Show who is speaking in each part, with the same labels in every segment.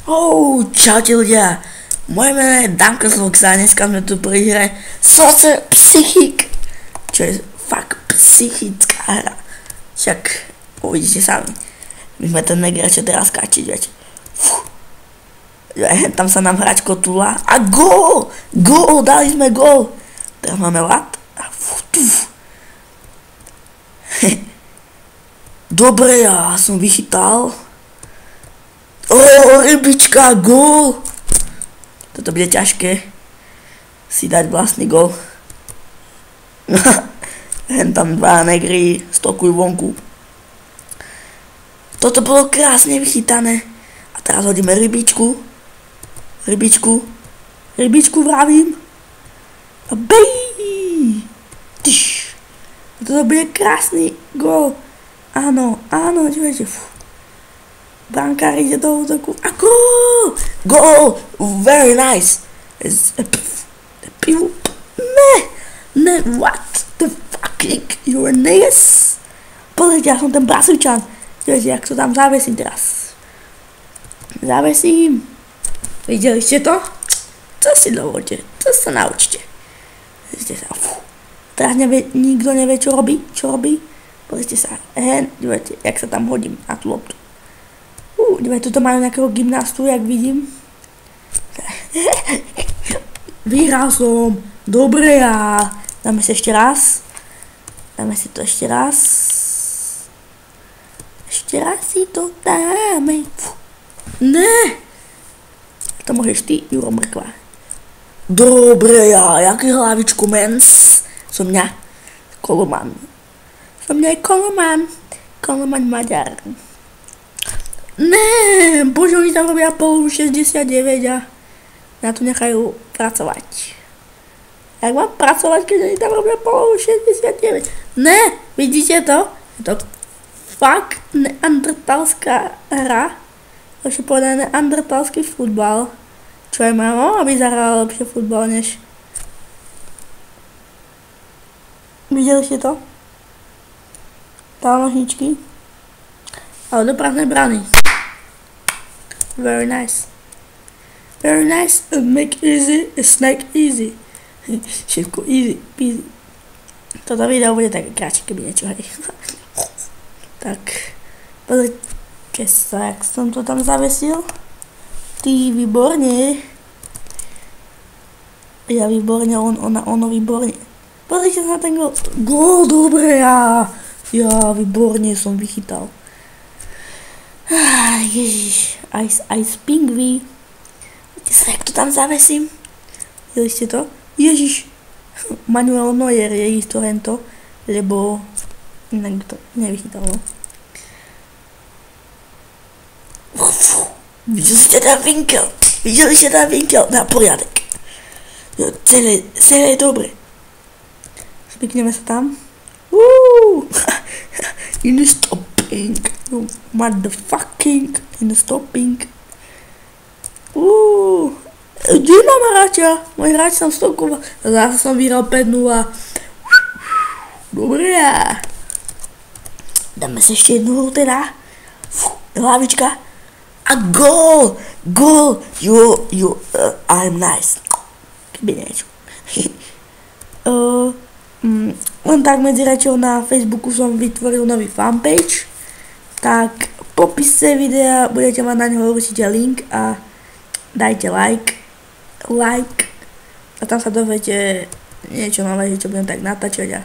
Speaker 1: Čaute ľudia, moje meno je Danko Zvox a dneska sme tu pri hre Sorcerer Psychic, čo je fakt psychická hra. Však uvidíte sami, my sme ten negra čo teraz skáčiť, viete. Tam sa nám hráč kotula a gól! Gól, dali sme gól! Teraz máme lat a Dobre, ja som vychytal. Rybička, gól! Toto bude ťažké si dať vlastný gól. Hen tam dva negry stokujú vonku. Toto bolo krásne vychytané. A teraz hodíme rybičku. Rybičku vravím. A bej! Tyš! Toto bude krásny gól. Áno, dívajte. Brankár ide do útoku a gól! Gól! Very nice! Ne, what the fucking you're nice? Pozrite, ja som ten Brazílčan. Viete, jak to tam zavesím teraz. Zavesím. Videli ste to? To si dovolte, to sa naučte. Vidíte sa, teraz nikto nevie, čo robí. Pozrite sa, dívajte, jak sa tam hodím na tú loptu. Dívajte, tuto majú nejakého gymnastu, jak vidím. Vyhral som. Dobre, ja. Dáme si ešte raz. Ešte raz si to dáme. Ne. To môžeš ty, Juro Mrkva. Dobre, ja. Jaký hlavičku, mens? Som mňa. Koloman. Koloman Maďar. Ne, bože, oni tam robia polohu 69 a na to nechajú pracovať. Jak mám pracovať, keď oni tam robia polohu 69? Ne, vidíte to? Je to fakt neandertalská hra. Lepšie povedané neandertalský futbal. Čo aj moja mama by zahrala lepšie futbal než... Videli ste to? Tá nožničky. Ale do prázdnej brány. Very nice. Make easy, snake easy. Všetko easy, peasy. Toto video bude také kratšie, keby niečo, hej. Tak, pozrite sa, jak som to tam zavesil. Ty, výborne. Ja výborne, ono výborne. Pozrite sa na ten gól. Gól, dobre, ja výborne som vychytal. Ježiš, Ice Pingvy. Vidíte sa, jak to tam zavesím? Videli ste to? Ježiš, Manuel Neuer je isto hento, lebo inak to nevychytalo. Videli ste tam vinkel? Na poriadek. Celé je dobre. Spikneme sa tam. In the stopping. Motherfucking in the stopping. Kde mám hráča? Môj hráč tam stokoval. Zase som vyhral 5-0. Dobre. Dáme sa ešte jednu hru teda. Hlavička. A gól. I'm nice. Keby niečo. Len tak medzi rečou na Facebooku som vytvoril nový fanpage. Tak v popise videa budete mať na ňo určite link a dajte like a tam sa dozviete niečo nové, čo budem tak natáčať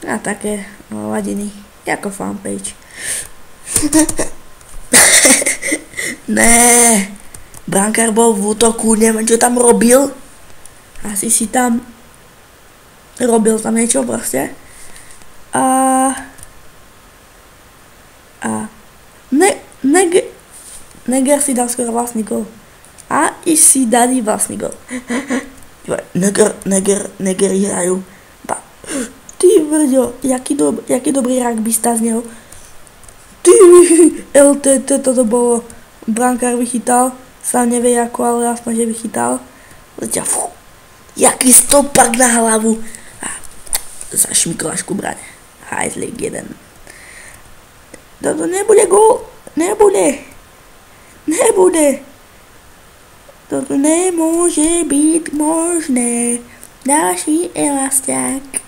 Speaker 1: a také ladiny ako fanpage. Ne, brankár bol v útoku, neviem čo tam robil. Asi si tam robil tam niečo proste. Neger si dal skoro vlastný gól. A i si dali vlastný gól. Neger hrajú. Ty vrďo, jaký dobrý rugbysta z neho. Ty, LTT, toto bolo. Brankár vychytal. Sám nevie ako, ale aspoň, že vychytal. Jaký stopak na hlavu. Zašmykláš ku brane. Hajzlík jeden. Toto nebude gól. nebude. To tu nemôže byť možné. Ďalší elastiak.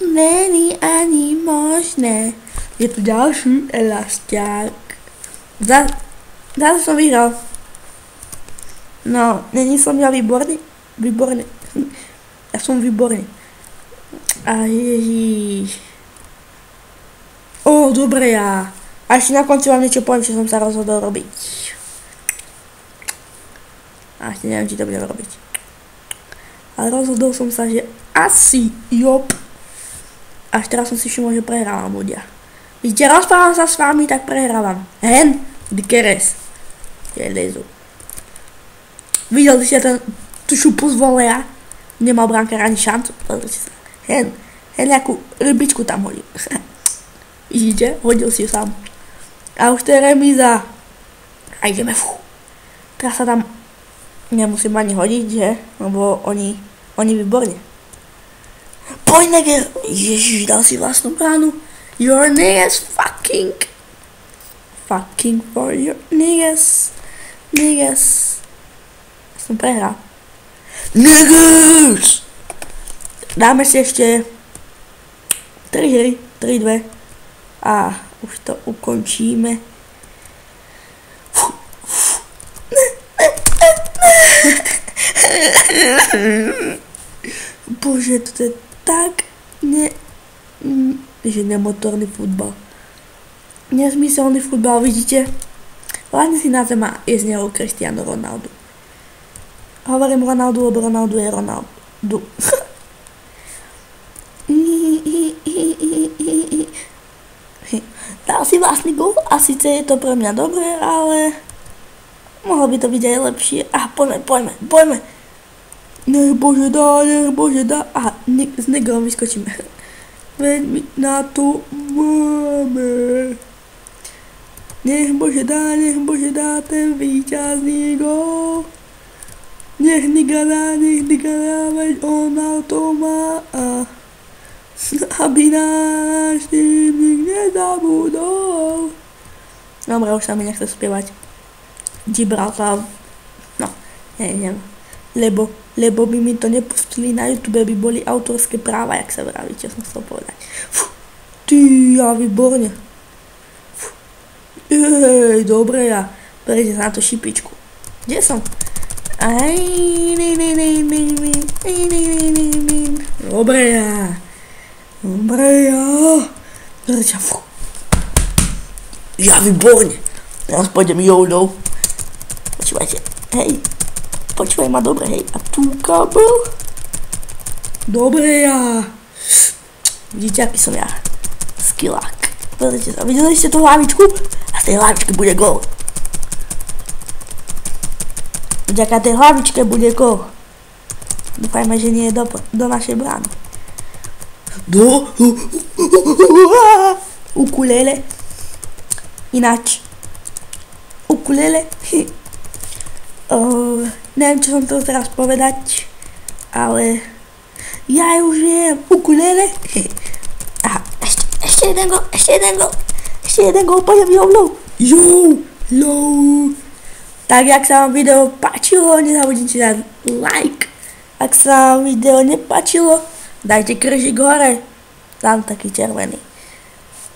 Speaker 1: Není ani možné. Je tu ďalší elastiak. Zase som vyhral. No, není som ja výborný? Výborný. Ja som výborný. A ježiš. Dobre ja. A ešte na konci vám niečo poviem, čo som sa rozhodol robiť. A ešte neviem, či to budem robiť. Ale rozhodol som sa, že asi, jop. Až teraz som si všimol, že prehrávam ľudia. Vidíte, rozprávam sa s vami, tak prehrávam. Hen, dikeres. Je lezu. Videli ste tú šupu z voleja? Nemal brankár ani šancu. Hen nejakú rybičku tam hodil. Vidíte? Hodil si ju sám. A už to je remíza. A ideme, Teraz sa tam nemusím ani hodiť, že? Lebo oni výborne. Poď, neger! Ježiš, dal si vlastnú bránu. Your niggas fucking for your niggas. Som prehral. Niggas! Dáme si ešte 3 hry, 3-2 a už to ukončíme. Bože, to je tak že nemotorný futbal. Nezmyselný futbal, vidíte? Hlavne si na zem má je z neho Cristiano Ronaldo. Hovorím Ronaldo, lebo Ronaldo je Ronaldo. Dal si vlastný gól a síce je to pre mňa dobré, ale mohlo by to byť aj lepšie. Poďme. Nech Bože dá. Aha, s negrom vyskočíme. Veď mi na to máme. Nech Bože dá ten víťazný gól. Nech Niga dá, veď on na to má. Aby náš tým nik nezabudol. Dobre, už sa mi nechce spievať Gibraltar. No, neviem. Lebo by mi to nepustili na YouTube, by boli autorské práva, jak sa vraví, čo som chcel povedať. Ty, ja výborne. Dobre ja. Prejde na to šipičku. Kde som? Dobre ja. Ja výborne. Teraz pôjdem YOLO. Počúvajte. Hej. Počúvaj ma dobre, hej. A tu kabel. Dobre ja. Vidíte, aký som ja. Skillák. Pozrite sa. Videli ste tú hlavičku? A z tej hlavičky bude gól. Vďaka tej hlavičke bude gól. Dúfajme, že nie je do našej brány. Ukulele. Ináč. Ukulele. Neviem, čo som to teraz povedať, ale ja už viem. Ukulele. Aha, ešte jeden gól, poďem YOLO. Tak, jak sa vám video páčilo, nezabudnite dať like. Ak sa vám video nepáčilo, dajte krížik hore, tam taký červený.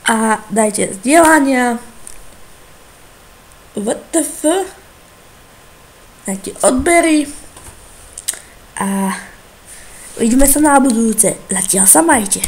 Speaker 1: A dajte zdieľania. WTF. Dajte odbery. A vidíme sa na budúce. Zatiaľ sa majte.